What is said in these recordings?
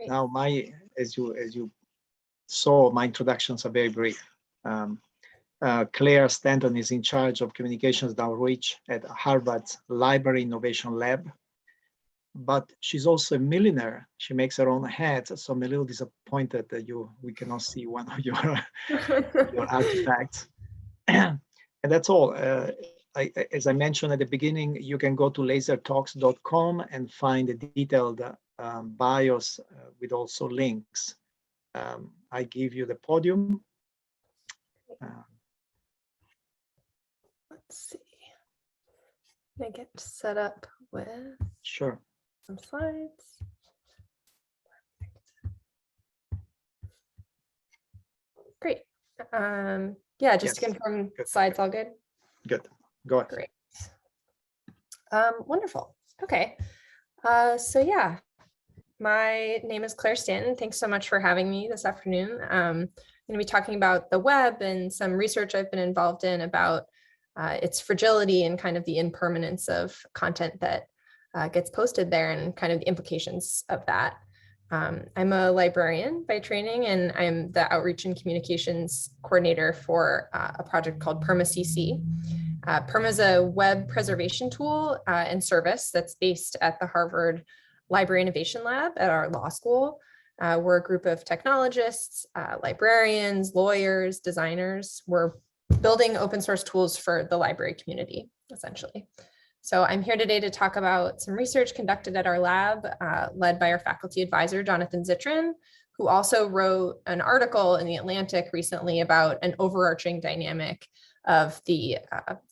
Now, as you saw, my introductions are very brief. Clare Stanton is in charge of communications outreach at Harvard's Library Innovation Lab, but she's also a millionaire. She makes her own hats, so I'm a little disappointed that we cannot see one of your artifacts. And that's all. As I mentioned at the beginning, you can go to lasertalks.com and find a detailed bios with also links. I give you the podium. Let's see. Can I get set up with Sure. some slides? Great. Yeah, just to confirm, good. slides all good? Good. Go ahead. Great. Wonderful. Okay. So yeah, my name is Clare Stanton. Thanks so much for having me this afternoon. I'm going to be talking about the web and some research I've been involved in about its fragility and kind of the impermanence of content that gets posted there and kind of the implications of that. I'm a librarian by training, and I'm the outreach and communications coordinator for a project called PermaCC. Perma is a web preservation tool and service that's based at the Harvard Library Innovation Lab at our law school. We're a group of technologists, librarians, lawyers, designers. We're building open source tools for the library community, essentially. So I'm here today to talk about some research conducted at our lab, led by our faculty advisor, Jonathan Zittrain, who also wrote an article in The Atlantic recently about an overarching dynamic of the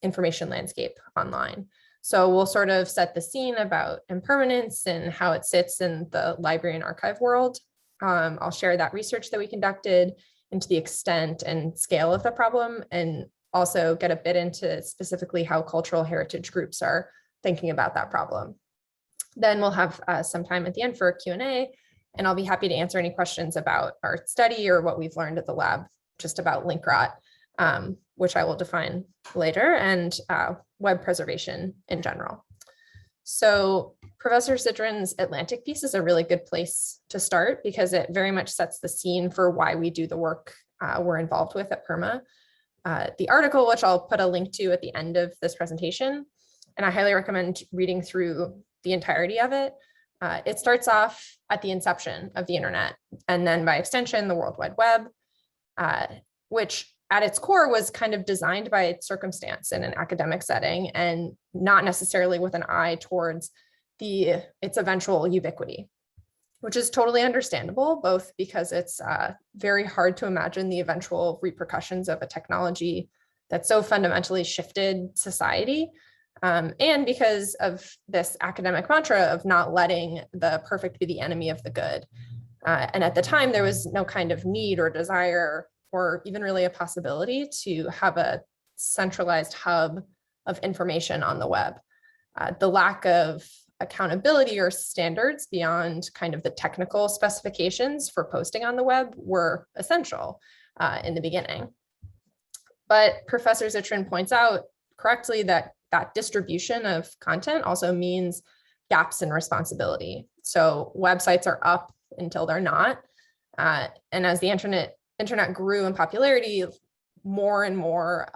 information landscape online. So we'll sort of set the scene about impermanence and how it sits in the library and archive world. I'll share that research that we conducted into the extent and scale of the problem, and also get a bit into specifically how cultural heritage groups are thinking about that problem. Then we'll have some time at the end for a Q&A, and I'll be happy to answer any questions about our study or what we've learned at the lab just about Linkrot, which I will define later, and web preservation in general. So Professor Zittrain's Atlantic piece is a really good place to start because it very much sets the scene for why we do the work we're involved with at Perma. The article, which I'll put a link to at the end of this presentation, and I highly recommend reading through the entirety of it. It starts off at the inception of the internet, and then by extension, the World Wide Web, which at its core was kind of designed by its circumstance in an academic setting and not necessarily with an eye towards its eventual ubiquity, which is totally understandable, both because it's very hard to imagine the eventual repercussions of a technology that so fundamentally shifted society, and because of this academic mantra of not letting the perfect be the enemy of the good. And at the time, there was no kind of need or desire or even really a possibility to have a centralized hub of information on the web. The lack of accountability or standards beyond kind of the technical specifications for posting on the web were essential in the beginning. But Professor Zittrain points out correctly that that distribution of content also means gaps in responsibility. So websites are up until they're not. And as the internet grew in popularity, more and more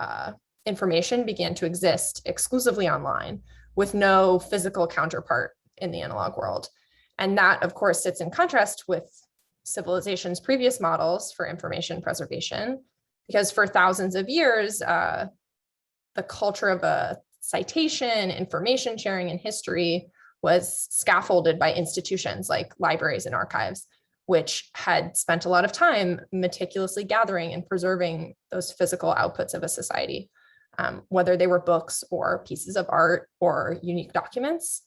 information began to exist exclusively online with no physical counterpart in the analog world. And that, of course, sits in contrast with civilization's previous models for information preservation, because for thousands of years, the culture of a citation, information sharing, and history was scaffolded by institutions like libraries and archives, which had spent a lot of time meticulously gathering and preserving those physical outputs of a society, whether they were books or pieces of art or unique documents.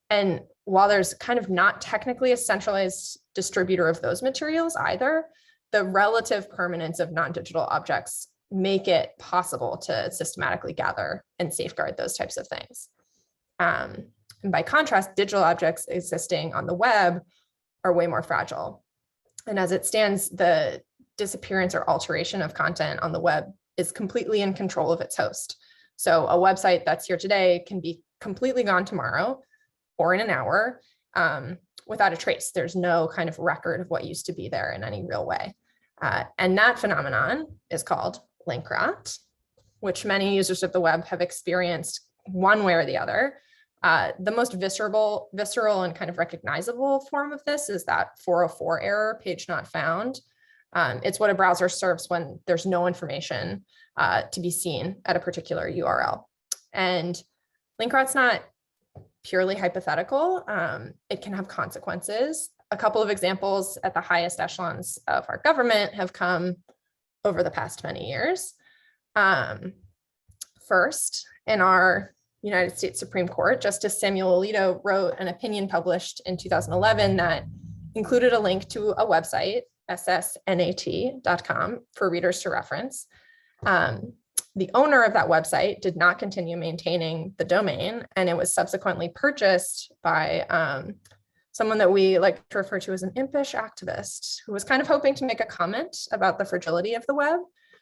And while there's kind of not technically a centralized distributor of those materials either, the relative permanence of non-digital objects make it possible to systematically gather and safeguard those types of things. And by contrast, digital objects existing on the web are way more fragile. And as it stands, the disappearance or alteration of content on the web is completely in control of its host. So a website that's here today can be completely gone tomorrow or in an hour, without a trace. There's no kind of record of what used to be there in any real way. And that phenomenon is called Linkrot, which many users of the web have experienced one way or the other. The most visceral and kind of recognizable form of this is that 404 error, page not found. It's what a browser serves when there's no information to be seen at a particular URL. And Linkrot's not purely hypothetical. It can have consequences. A couple of examples at the highest echelons of our government have come over the past many years. First, in our United States Supreme Court, Justice Samuel Alito wrote an opinion published in 2011 that included a link to a website, ssnat.com, for readers to reference. The owner of that website did not continue maintaining the domain, and it was subsequently purchased by someone that we like to refer to as an impish activist who was kind of hoping to make a comment about the fragility of the web.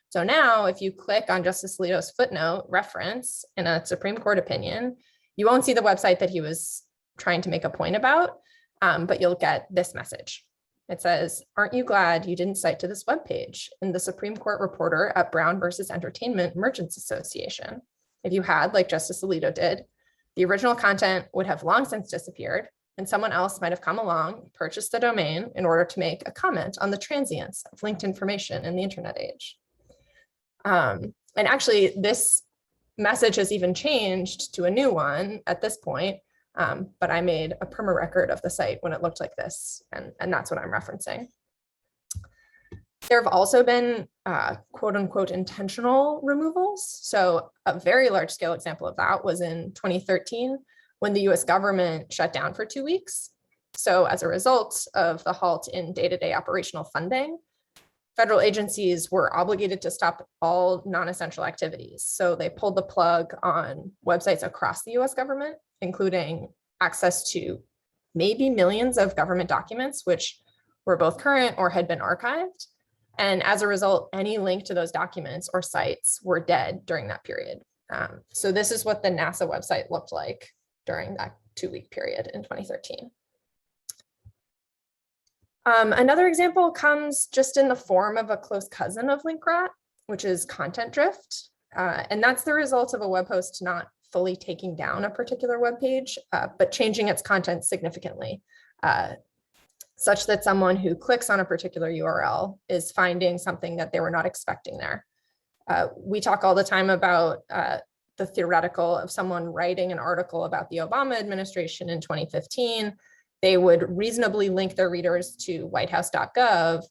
So now if you click on Justice Alito's footnote reference in a Supreme Court opinion, you won't see the website that he was trying to make a point about, but you'll get this message. It says, "Aren't you glad you didn't cite to this webpage in the Supreme Court reporter at Brown versus Entertainment Merchants Association? If you had, like Justice Alito did, the original content would have long since disappeared, and someone else might have come along, purchased the domain in order to make a comment on the transience of linked information in the internet age." And actually, this message has even changed to a new one at this point. But I made a perma record of the site when it looked like this, and that's what I'm referencing. There have also been quote unquote intentional removals. So a very large scale example of that was in 2013 when the US government shut down for 2 weeks. So as a result of the halt in day-to-day operational funding, federal agencies were obligated to stop all non-essential activities. So they pulled the plug on websites across the US government, including access to maybe millions of government documents, which were both current or had been archived. And as a result, any link to those documents or sites were dead during that period. So this is what the NASA website looked like during that 2-week period in 2013. Another example comes just in the form of a close cousin of Linkrot, which is content drift. And that's the result of a web host not fully taking down a particular web page, but changing its content significantly, such that someone who clicks on a particular URL is finding something that they were not expecting there. We talk all the time about the theoretical of someone writing an article about the Obama administration in 2015. They would reasonably link their readers to whitehouse.gov,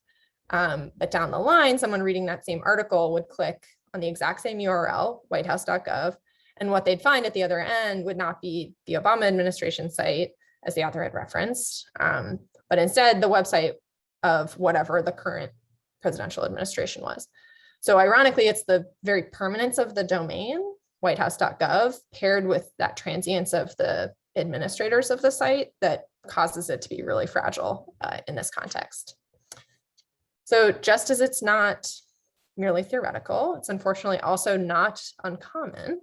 but down the line, someone reading that same article would click on the exact same URL, whitehouse.gov, and what they'd find at the other end would not be the Obama administration site, as the author had referenced, but instead the website of whatever the current presidential administration was. So ironically, it's the very permanence of the domain, whitehouse.gov, paired with that transience of the administrators of the site that causes it to be really fragile in this context. So just as it's not merely theoretical, it's unfortunately also not uncommon.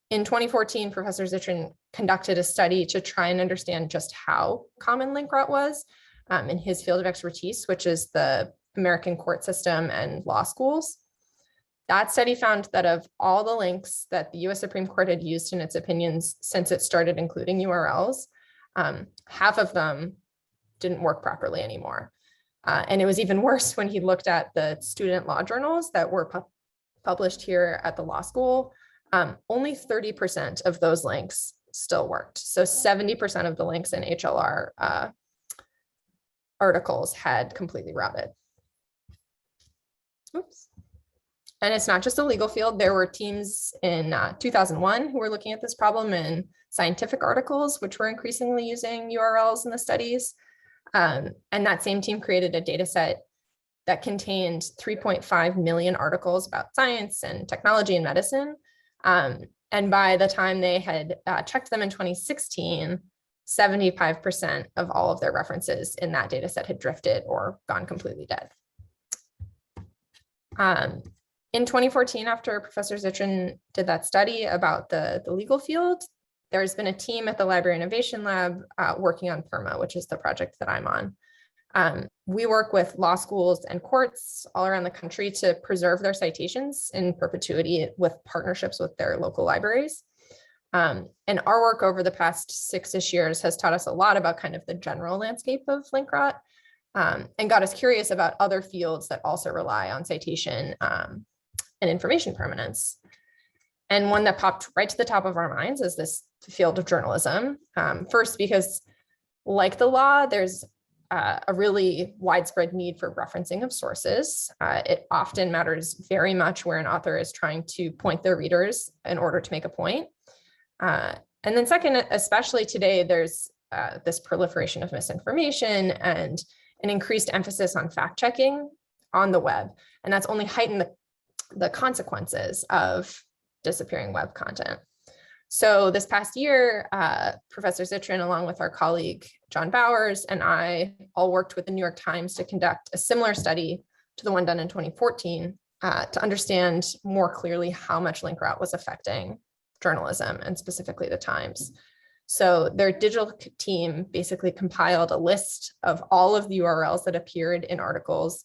In 2014, Professor Zittrain conducted a study to try and understand just how common Linkrot was in his field of expertise, which is the American court system and law schools. That study found that of all the links that the US Supreme Court had used in its opinions since it started including URLs, half of them didn't work properly anymore. And it was even worse when he looked at the student law journals that were published here at the law school. Only 30% of those links still worked. So 70% of the links in HLR articles had completely routed. Oops. And it's not just a legal field. There were teams in 2001 who were looking at this problem in scientific articles, which were increasingly using URLs in the studies. And that same team created a data set that contained 3.5 million articles about science and technology and medicine. And by the time they had checked them in 2016, 75% of all of their references in that data set had drifted or gone completely dead. In 2014, after Professor Zittrain did that study about the legal field, there's been a team at the Library Innovation Lab working on PERMA, which is the project that I'm on. We work with law schools and courts all around the country to preserve their citations in perpetuity with partnerships with their local libraries. And our work over the past 6-ish years has taught us a lot about kind of the general landscape of Linkrot, and got us curious about other fields that also rely on citation and information permanence. And one that popped right to the top of our minds is this field of journalism. First, because like the law, there's a really widespread need for referencing of sources. It often matters very much where an author is trying to point their readers in order to make a point. And then second, especially today, there's this proliferation of misinformation and an increased emphasis on fact checking on the web. And that's only heightened the consequences of disappearing web content. So this past year, Professor Zittrain, along with our colleague John Bowers, and I all worked with the New York Times to conduct a similar study to the one done in 2014 to understand more clearly how much Linkrot was affecting journalism and specifically the Times. So their digital team basically compiled a list of all of the URLs that appeared in articles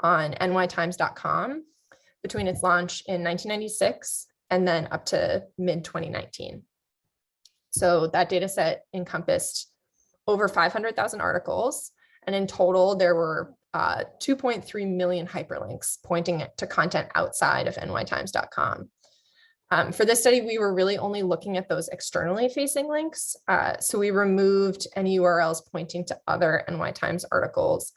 on nytimes.com between its launch in 1996 and then up to mid-2019. So that data set encompassed over 500,000 articles. And in total, there were 2.3 million hyperlinks pointing to content outside of nytimes.com. For this study, we were really only looking at those externally facing links. So we removed any URLs pointing to other NY Times articles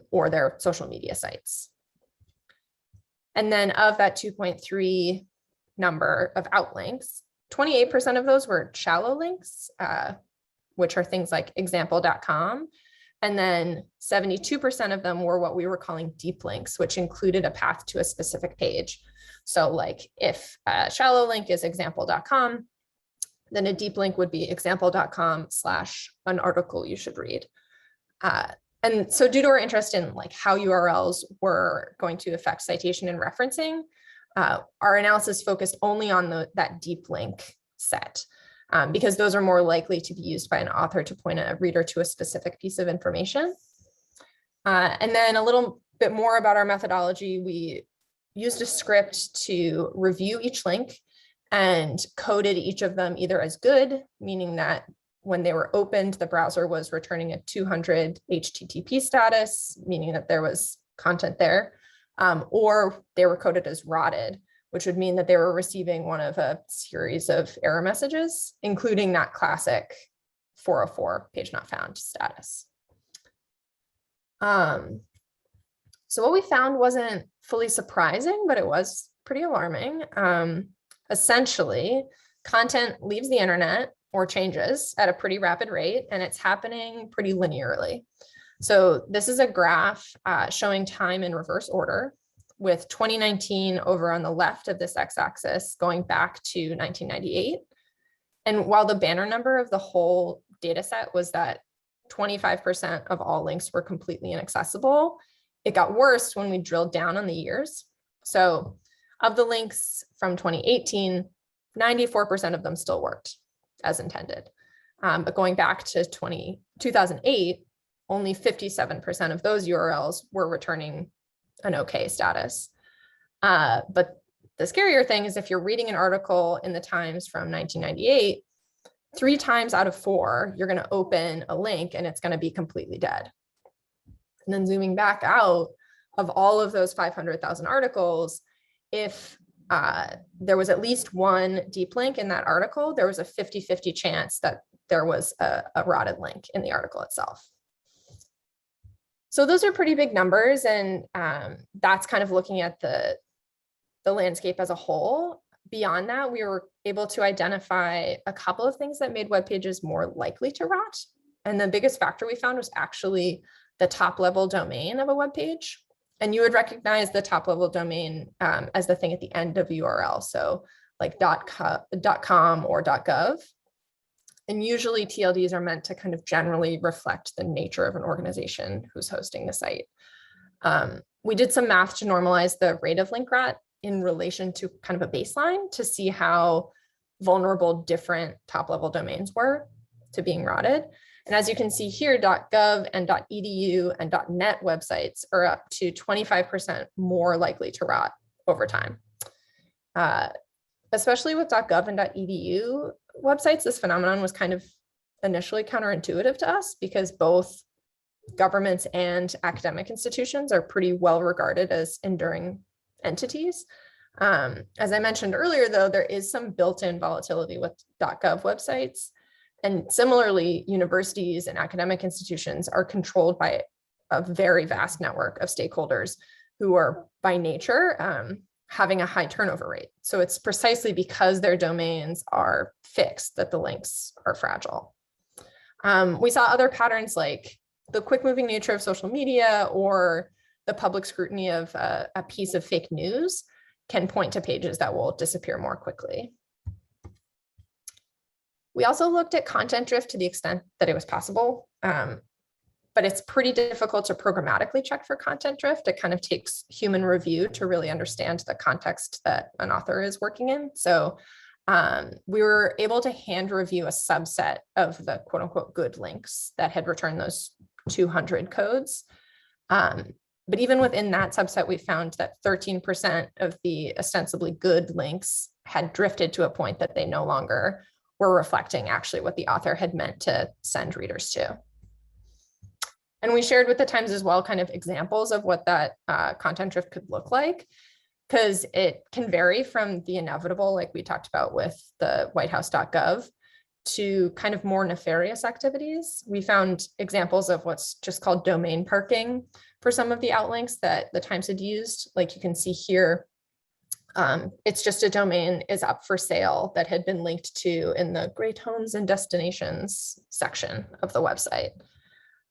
or their social media sites. And then of that 2.3 number of outlinks, 28% of those were shallow links, which are things like example.com. And then 72% of them were what we were calling deep links, which included a path to a specific page. So like if a shallow link is example.com, then a deep link would be example.com/an article you should read. And so due to our interest in like how URLs were going to affect citation and referencing, our analysis focused only on that deep link set, because those are more likely to be used by an author to point a reader to a specific piece of information. And then a little bit more about our methodology. We used a script to review each link and coded each of them either as good, meaning that when they were opened, the browser was returning a 200 HTTP status, meaning that there was content there, or they were coded as rotted, which would mean that they were receiving one of a series of error messages, including that classic 404 page not found status. So what we found wasn't fully surprising, but it was pretty alarming. Essentially, content leaves the internet or changes at a pretty rapid rate, and it's happening pretty linearly. So this is a graph showing time in reverse order, with 2019 over on the left of this x-axis going back to 1998. And while the banner number of the whole data set was that 25% of all links were completely inaccessible, it got worse when we drilled down on the years. So of the links from 2018, 94% of them still worked as intended. But going back to 2008, only 57% of those URLs were returning an okay status. But the scarier thing is if you're reading an article in the Times from 1998, 3 times out of 4, you're going to open a link and it's going to be completely dead. And then zooming back out, of all of those 500,000 articles, if there was at least one deep link in that article, there was a 50-50 chance that there was a rotted link in the article itself. So those are pretty big numbers, and that's kind of looking at the landscape as a whole. Beyond that, we were able to identify a couple of things that made web pages more likely to rot. And the biggest factor we found was actually the top level domain of a web page. And you would recognize the top level domain as the thing at the end of URL. So like .com or .gov. And usually TLDs are meant to kind of generally reflect the nature of an organization who's hosting the site. We did some math to normalize the rate of link rot in relation to kind of a baseline to see how vulnerable different top-level domains were to being rotted. And as you can see here, .gov and .edu and .net websites are up to 25% more likely to rot over time. Especially with .gov and .edu websites, this phenomenon was kind of initially counterintuitive to us because both governments and academic institutions are pretty well regarded as enduring entities. As I mentioned earlier, though, there is some built-in volatility with .gov websites. And similarly, universities and academic institutions are controlled by a very vast network of stakeholders who are by nature having a high turnover rate. So it's precisely because their domains are fixed that the links are fragile. We saw other patterns like the quick moving nature of social media or the public scrutiny of a piece of fake news can point to pages that will disappear more quickly. We also looked at content drift to the extent that it was possible, but it's pretty difficult to programmatically check for content drift. It kind of takes human review to really understand the context that an author is working in. So we were able to hand review a subset of the quote unquote good links that had returned those 200 codes. But even within that subset, we found that 13% of the ostensibly good links had drifted to a point that they no longer were reflecting actually what the author had meant to send readers to. And we shared with the Times as well kind of examples of what that content drift could look like, because it can vary from the inevitable, like we talked about with the whitehouse.gov, to kind of more nefarious activities. We found examples of what's just called domain parking for some of the outlinks that the Times had used. Like you can see here, it's just a domain is up for sale that had been linked to in the Great Homes and Destinations section of the website.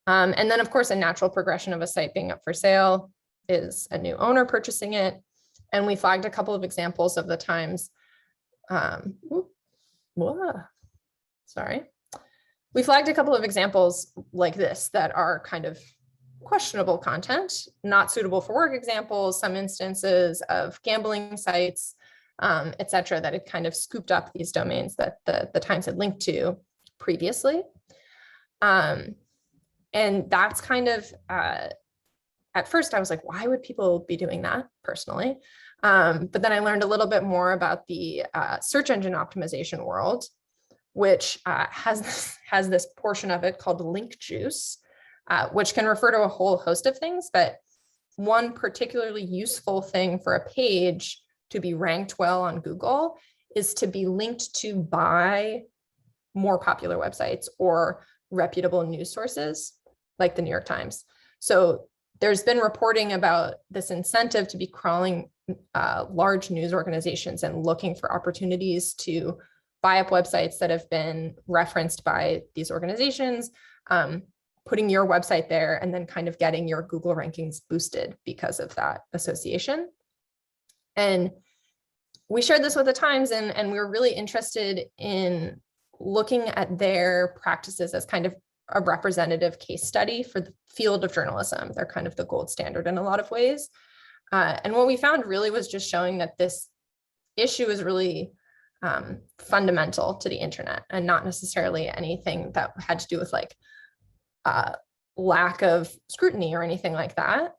And then of course, a natural progression of a site being up for sale is a new owner purchasing it. And we flagged a couple of examples of the Times. We flagged a couple of examples like this that are kind of questionable content, not suitable for work examples, some instances of gambling sites, et cetera, that had kind of scooped up these domains that the Times had linked to previously. And that's kind of, at first I was like, why would people be doing that personally? But then I learned a little bit more about the search engine optimization world, which has this portion of it called link juice, which can refer to a whole host of things. But one particularly useful thing for a page to be ranked well on Google is to be linked to by more popular websites or reputable news sources like the New York Times. So there's been reporting about this incentive to be crawling large news organizations and looking for opportunities to buy up websites that have been referenced by these organizations, putting your website there and then kind of getting your Google rankings boosted because of that association. And we shared this with the Times and we were really interested in looking at their practices as kind of a representative case study for the field of journalism. They're kind of the gold standard in a lot of ways. And what we found really was just showing that this issue is really fundamental to the internet and not necessarily anything that had to do with like lack of scrutiny or anything like that.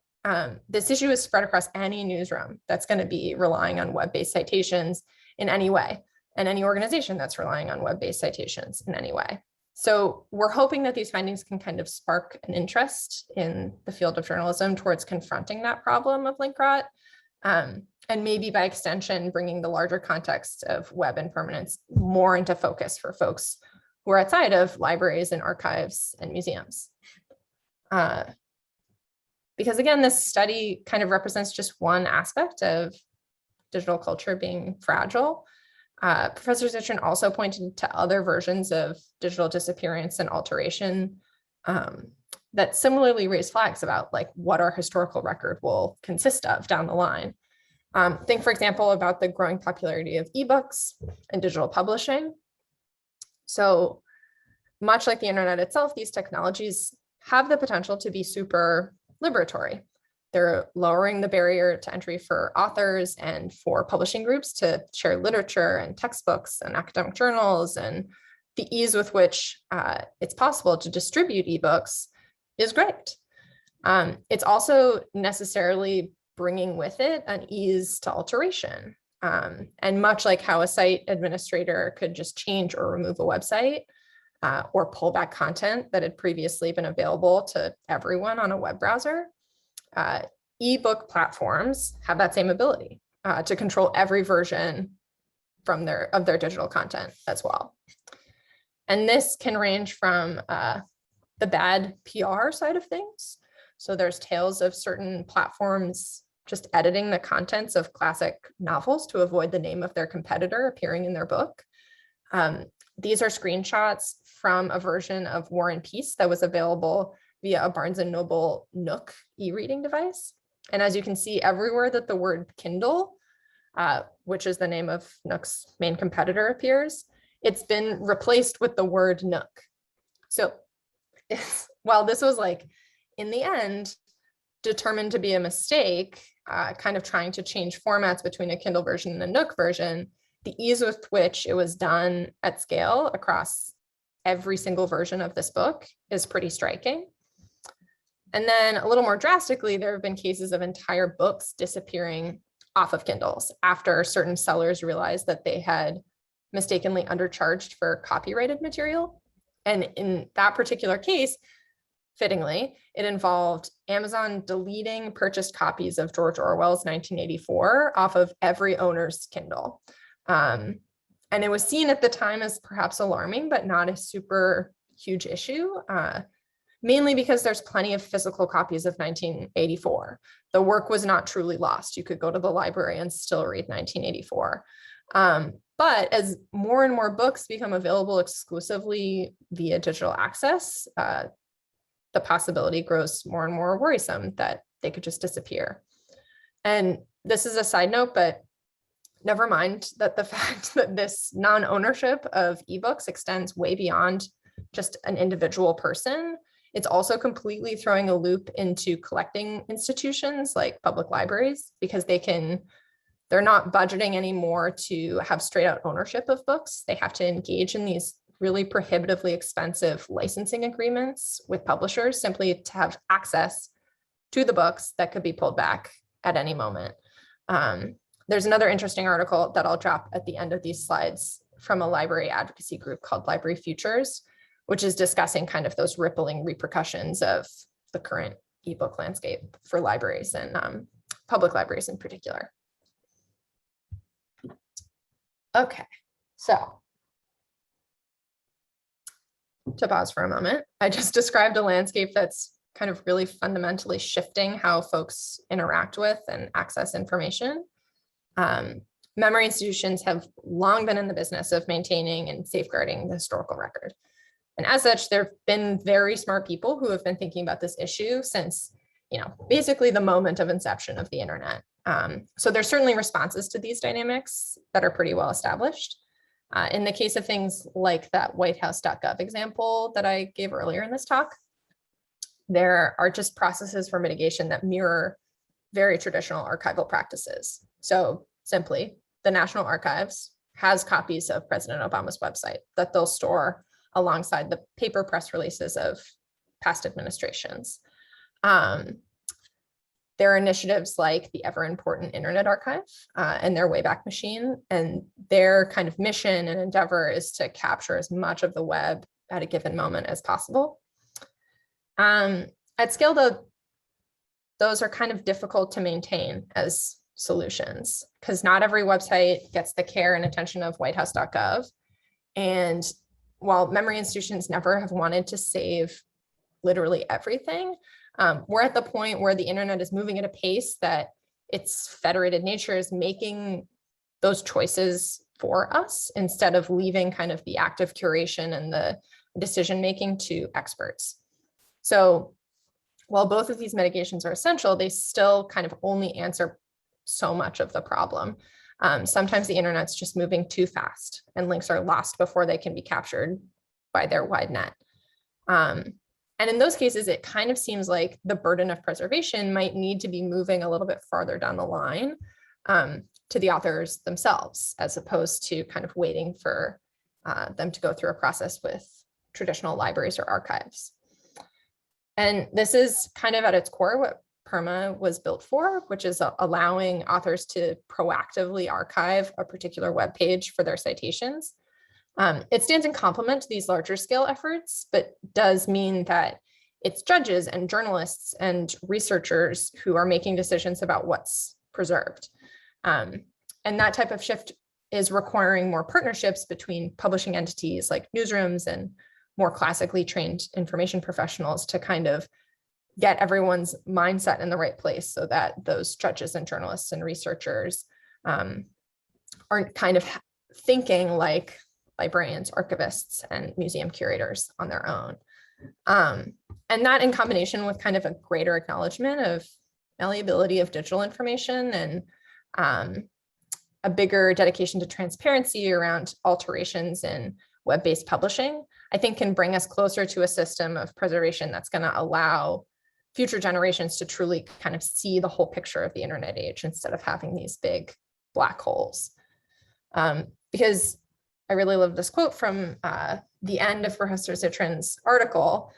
This issue is spread across any newsroom that's going to be relying on web-based citations in any way, and any organization that's relying on web-based citations in any way. So we're hoping that these findings can kind of spark an interest in the field of journalism towards confronting that problem of link rot, and maybe by extension, bringing the larger context of web impermanence more into focus for folks who are outside of libraries and archives and museums. Because again, this study kind of represents just one aspect of digital culture being fragile. Professor Zittrain also pointed to other versions of digital disappearance and alteration that similarly raise flags about like what our historical record will consist of down the line. Think, for example, about the growing popularity of ebooks and digital publishing. So much like the internet itself, these technologies have the potential to be super liberatory. They're lowering the barrier to entry for authors and for publishing groups to share literature and textbooks and academic journals, and the ease with which it's possible to distribute ebooks is great. It's also necessarily bringing with it an ease to alteration. And much like how a site administrator could just change or remove a website or pull back content that had previously been available to everyone on a web browser, ebook platforms have that same ability to control every version of their digital content as well. And this can range from the bad PR side of things. So there's tales of certain platforms just editing the contents of classic novels to avoid the name of their competitor appearing in their book. These are screenshots from a version of War and Peace that was available via a Barnes & Noble Nook e-reading device. And as you can see everywhere that the word Kindle, which is the name of Nook's main competitor, appears, it's been replaced with the word Nook. So while this was like, in the end, determined to be a mistake, kind of trying to change formats between a Kindle version and a Nook version, the ease with which it was done at scale across every single version of this book is pretty striking. And then a little more drastically, there have been cases of entire books disappearing off of Kindles after certain sellers realized that they had mistakenly undercharged for copyrighted material. And in that particular case, fittingly, it involved Amazon deleting purchased copies of George Orwell's 1984 off of every owner's Kindle. And it was seen at the time as perhaps alarming, but not a super huge issue, mainly because there's plenty of physical copies of 1984. The work was not truly lost. You could go to the library and still read 1984. But as more and more books become available exclusively via digital access, the possibility grows more and more worrisome that they could just disappear. And this is a side note, but never mind that the fact that this non-ownership of ebooks extends way beyond just an individual person. It's also completely throwing a loop into collecting institutions like public libraries, because they're not budgeting anymore to have straight out ownership of books. They have to engage in these really prohibitively expensive licensing agreements with publishers simply to have access to the books that could be pulled back at any moment. There's another interesting article that I'll drop at the end of these slides from a library advocacy group called Library Futures, which is discussing kind of those rippling repercussions of the current ebook landscape for libraries and public libraries in particular. Okay, so to pause for a moment, I just described a landscape that's kind of really fundamentally shifting how folks interact with and access information. Memory institutions have long been in the business of maintaining and safeguarding the historical record. And as such, there have been very smart people who have been thinking about this issue since, basically the moment of inception of the internet. So there's certainly responses to these dynamics that are pretty well established. In the case of things like that whitehouse.gov example that I gave earlier in this talk, there are just processes for mitigation that mirror very traditional archival practices. So simply, the National Archives has copies of President Obama's website that they'll store alongside the paper press releases of past administrations. There are initiatives like the ever important Internet Archive and their Wayback Machine, and their kind of mission and endeavor is to capture as much of the web at a given moment as possible. At scale, though, those are kind of difficult to maintain as solutions because not every website gets the care and attention of whitehouse.gov. And while memory institutions never have wanted to save literally everything, we're at the point where the internet is moving at a pace that its federated nature is making those choices for us instead of leaving kind of the active curation and the decision-making to experts. So while both of these mitigations are essential, they still kind of only answer so much of the problem. Sometimes the internet's just moving too fast and links are lost before they can be captured by their wide net. And in those cases, it kind of seems like the burden of preservation might need to be moving a little bit farther down the line to the authors themselves, as opposed to kind of waiting for them to go through a process with traditional libraries or archives. And this is kind of at its core what PERMA was built for, which is allowing authors to proactively archive a particular web page for their citations. It stands in complement to these larger scale efforts, but does mean that it's judges and journalists and researchers who are making decisions about what's preserved. And that type of shift is requiring more partnerships between publishing entities like newsrooms and more classically trained information professionals to kind of get everyone's mindset in the right place so that those judges and journalists and researchers aren't kind of thinking like librarians, archivists, and museum curators on their own. And that in combination with kind of a greater acknowledgement of malleability of digital information and a bigger dedication to transparency around alterations in web-based publishing, I think can bring us closer to a system of preservation that's going to allow future generations to truly kind of see the whole picture of the internet age instead of having these big black holes. Because I really love this quote from the end of Professor Citrin's article.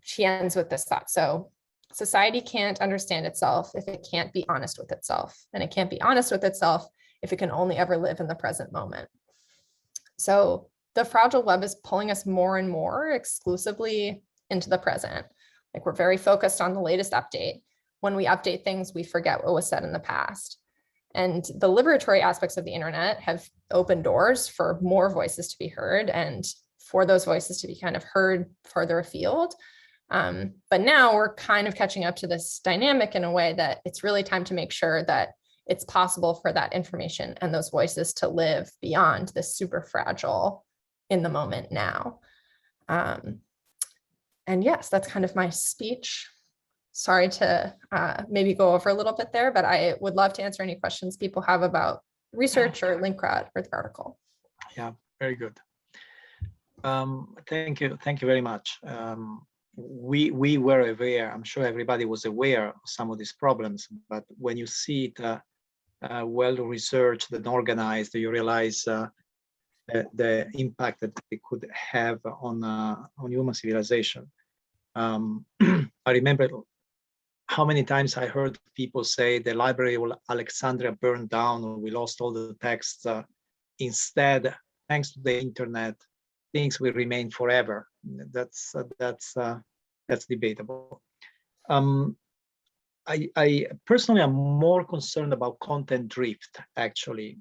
She ends with this thought. So, society can't understand itself if it can't be honest with itself. And it can't be honest with itself if it can only ever live in the present moment. So the fragile web is pulling us more and more exclusively into the present. Like, we're very focused on the latest update. When we update things, we forget what was said in the past. And the liberatory aspects of the internet have opened doors for more voices to be heard and for those voices to be kind of heard further afield. But now we're kind of catching up to this dynamic in a way that it's really time to make sure that it's possible for that information and those voices to live beyond this super fragile in the moment now. And yes, that's kind of my speech. Sorry to maybe go over a little bit there, but I would love to answer any questions people have about research or Linkrot or the article. Yeah, very good. Thank you very much. We were aware, I'm sure everybody was aware of some of these problems, but when you see it well researched and organized, you realize the impact that it could have on human civilization. I remember how many times I heard people say the Library of Alexandria burned down, or we lost all the texts. Instead, thanks to the internet, things will remain forever. That's debatable. I personally am more concerned about content drift, actually.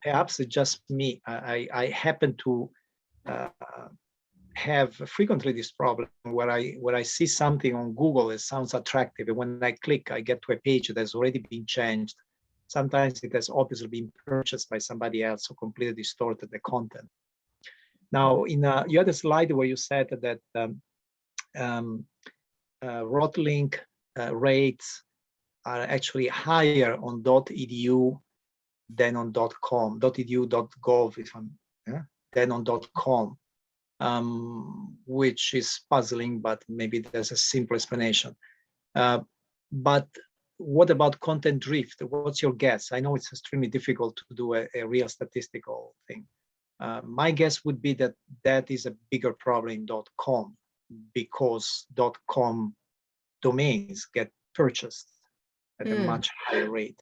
Perhaps it's just me. I happen to have frequently this problem where I see something on Google that sounds attractive, and when I click, I get to a page that's already been changed. Sometimes it has obviously been purchased by somebody else who completely distorted the content. Now, you had a slide where you said that rotlink rates are actually higher on .edu than on .com, .edu, .gov, than on .com, which is puzzling, but maybe there's a simple explanation. But what about content drift? What's your guess? I know it's extremely difficult to do a real statistical thing. My guess would be that that is a bigger problem in .com, because .com domains get purchased at a much higher rate.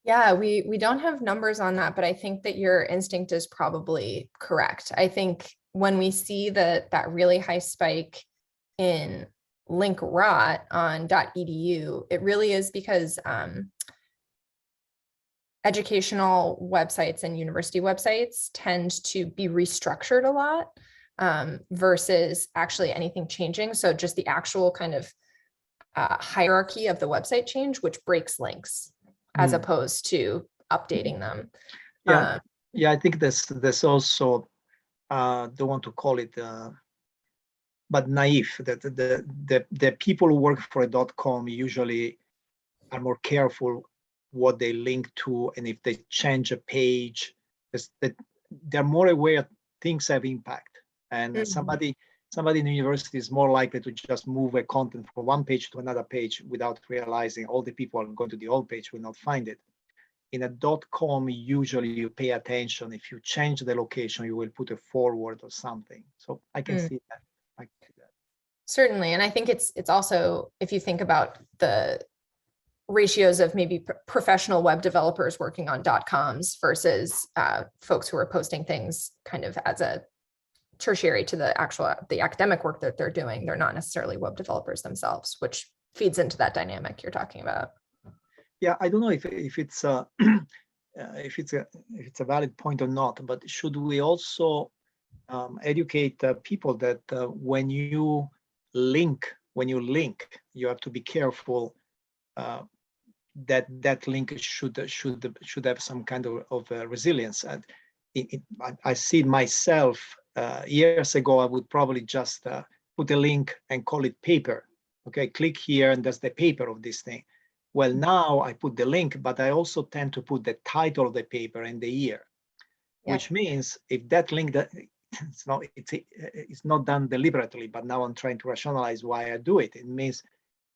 Yeah, we don't have numbers on that, but I think that your instinct is probably correct. I think when we see that really high spike in Linkrot on .edu, it really is because educational websites and university websites tend to be restructured a lot versus actually anything changing. So just the actual kind of hierarchy of the website change, which breaks links as opposed to updating them. Yeah, I think there's also, don't want to call it, but naive, that the people who work for a .com usually are more careful what they link to, and if they change a page, they're more aware things have impact. And somebody somebody in the university is more likely to just move a content from one page to another page without realizing all the people are going to the old page will not find it. In a .com, usually you pay attention. If you change the location, you will put a forward or something. So I can see that. I can see that. Certainly. And I think it's also, if you think about the ratios of maybe professional web developers working on .coms versus folks who are posting things kind of as a tertiary to the academic work that they're doing. They're not necessarily web developers themselves, which feeds into that dynamic you're talking about. Yeah, I don't know if it's if it's a valid point or not, but should we also educate people that when you link, you have to be careful that link should have some kind of resilience. And I see it myself. Years ago, I would probably just put a link and call it paper. Okay, click here and that's the paper of this thing. Well, now I put the link, but I also tend to put the title of the paper and the year, which means if that link that it's not done deliberately, but now I'm trying to rationalize why I do it. It means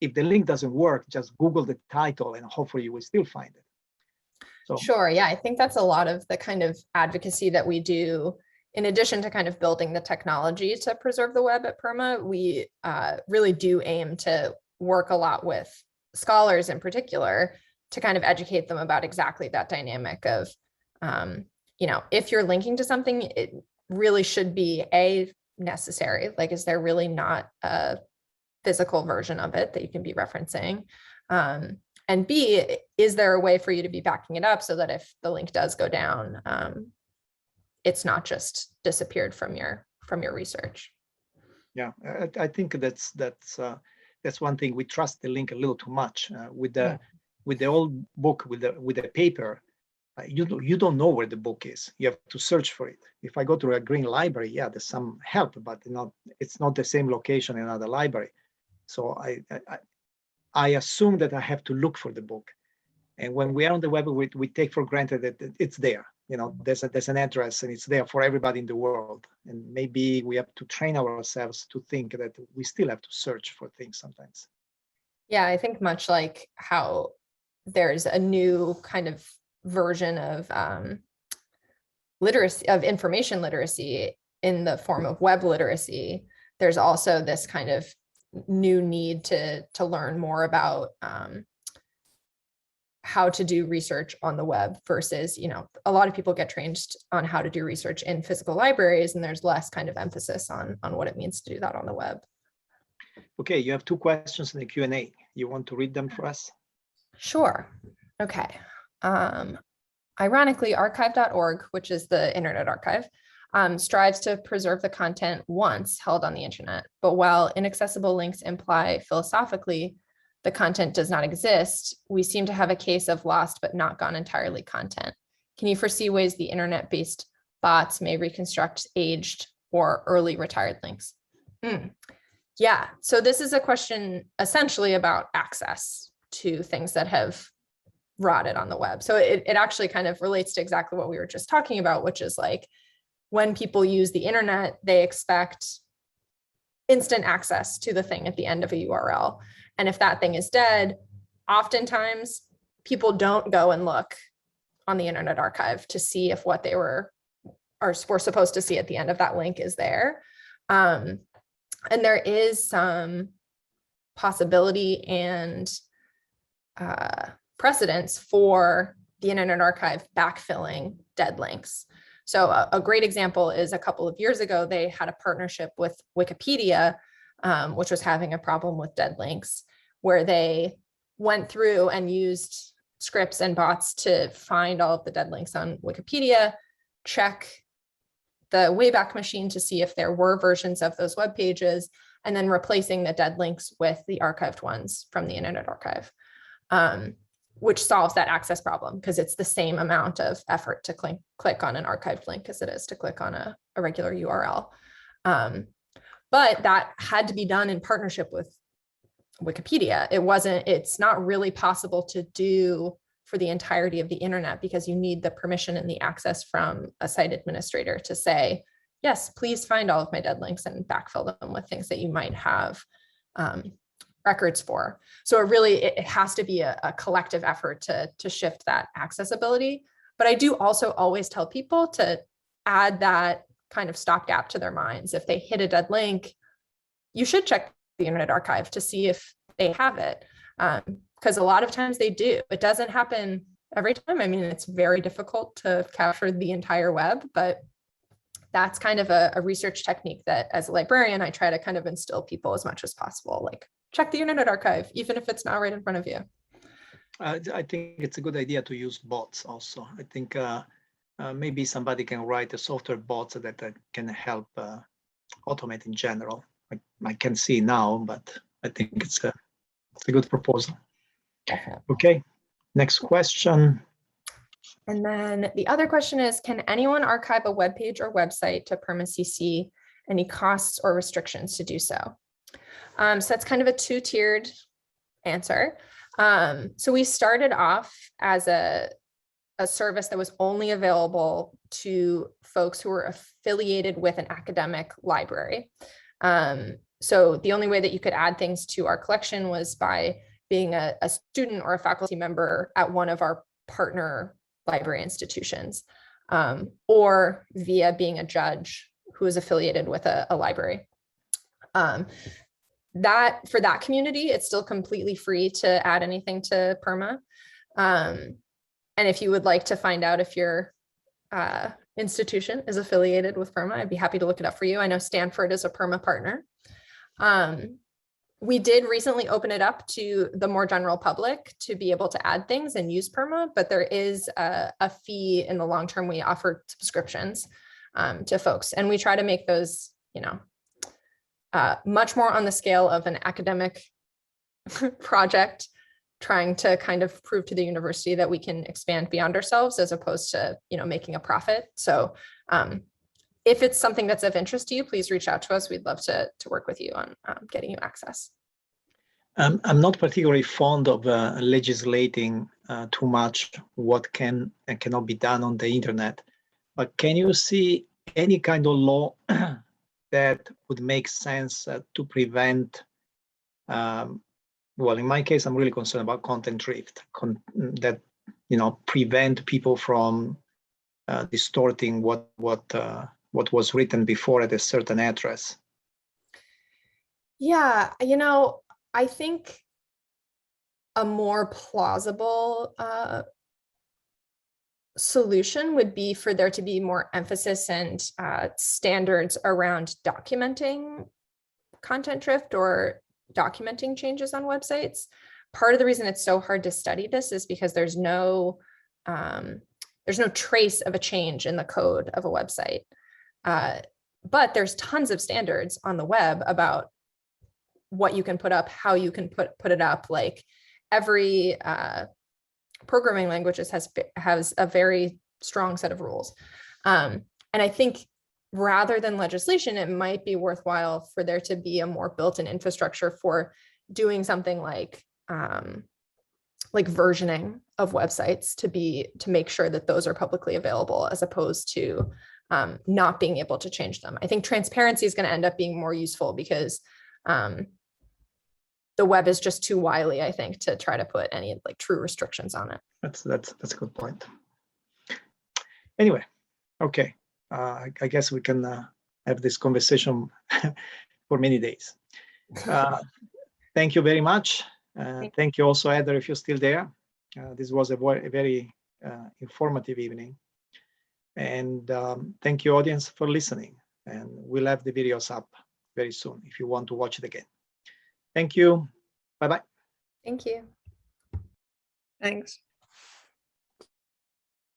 if the link doesn't work, just Google the title and hopefully you will still find it. So, sure. Yeah, I think that's a lot of the kind of advocacy that we do. In addition to kind of building the technology to preserve the web at PERMA, we really do aim to work a lot with scholars in particular to kind of educate them about exactly that dynamic of, if you're linking to something, it really should be necessary. Like, is there really not a physical version of it that you can be referencing? And B, is there a way for you to be backing it up so that if the link does go down, it's not just disappeared from your research? Yeah, I think that's one thing. We trust the link a little too much with the old book with the paper. You don't know where the book is. You have to search for it. If I go to a green library, yeah, there's some help, but it's not the same location in another library. So I assume that I have to look for the book. And when we are on the web, we take for granted that it's there. There's an address and it's there for everybody in the world. And maybe we have to train ourselves to think that we still have to search for things sometimes. Yeah, I think much like how there's a new kind of version of literacy, of information literacy in the form of web literacy, there's also this kind of new need to learn more about how to do research on the web versus, a lot of people get trained on how to do research in physical libraries, and there's less kind of emphasis on what it means to do that on the web. Okay, you have 2 questions in the Q&A. You want to read them for us? Sure. Okay. Ironically, archive.org, which is the Internet Archive, strives to preserve the content once held on the internet. But while inaccessible links imply philosophically the content does not exist, we seem to have a case of lost but not gone entirely content. Can you foresee ways the internet-based bots may reconstruct aged or early retired links? Yeah, so this is a question essentially about access to things that have rotted on the web. So it actually kind of relates to exactly what we were just talking about, which is like when people use the internet, they expect instant access to the thing at the end of a URL. And if that thing is dead, oftentimes people don't go and look on the Internet Archive to see if what they were supposed to see at the end of that link is there. And there is some possibility and precedence for the Internet Archive backfilling dead links. So a great example is a couple of years ago, they had a partnership with Wikipedia, which was having a problem with dead links, where they went through and used scripts and bots to find all of the dead links on Wikipedia, check the Wayback Machine to see if there were versions of those web pages, and then replacing the dead links with the archived ones from the Internet Archive, which solves that access problem because it's the same amount of effort to click on an archived link as it is to click on a regular URL. But that had to be done in partnership with Wikipedia. It's not really possible to do for the entirety of the internet because you need the permission and the access from a site administrator to say, yes, please find all of my dead links and backfill them with things that you might have records for. So it has to be a collective effort to shift that accessibility. But I do also always tell people to add that kind of stopgap to their minds. If they hit a dead link, you should check the Internet Archive to see if they have it. Because a lot of times they do. It doesn't happen every time. I mean, it's very difficult to capture the entire web, but that's kind of a research technique that as a librarian, I try to kind of instill people as much as possible. Like, check the Internet Archive, even if it's not right in front of you. I think it's a good idea to use bots also. I think maybe somebody can write a software bot that can help automate in general. I can't see now, but I think it's a good proposal. Definitely. Okay, next question. And then the other question is, can anyone archive a web page or website to PermaCC? Any costs or restrictions to do so? So that's kind of a two-tiered answer. So we started off as a service that was only available to folks who were affiliated with an academic library. So the only way that you could add things to our collection was by being a student or a faculty member at one of our partner library institutions, or via being a judge who is affiliated with a library. That for that community, it's still completely free to add anything to Perma. And if you would like to find out if your institution is affiliated with Perma, I'd be happy to look it up for you. I know Stanford is a Perma partner. We did recently open it up to the more general public to be able to add things and use Perma, but there is a fee in the long term. We offer subscriptions to folks, and we try to make those, much more on the scale of an academic project, trying to kind of prove to the university that we can expand beyond ourselves as opposed to, making a profit. So if it's something that's of interest to you, please reach out to us. We'd love to work with you on getting you access. I'm not particularly fond of legislating too much what can and cannot be done on the internet, but can you see any kind of law that would make sense to prevent, well, in my case, I'm really concerned about content drift, that prevent people from distorting what was written before at a certain address? Yeah, I think a more plausible solution would be for there to be more emphasis and standards around documenting content drift or documenting changes on websites. Part of the reason it's so hard to study this is because there's no trace of a change in the code of a website. But there's tons of standards on the web about what you can put up, how you can put it up. Like every programming languages has a very strong set of rules. And I think rather than legislation, it might be worthwhile for there to be a more built-in infrastructure for doing something like versioning of websites to make sure that those are publicly available, as opposed to not being able to change them. I think transparency is going to end up being more useful because the web is just too wily, I think, to try to put any true restrictions on it. That's a good point. Anyway, okay. I guess we can have this conversation for many days. Thank you very much. Thank you also, Heather, if you're still there. This was a very informative evening. And thank you, audience, for listening. And we'll have the videos up very soon if you want to watch it again. Thank you. Bye-bye. Thank you. Thanks.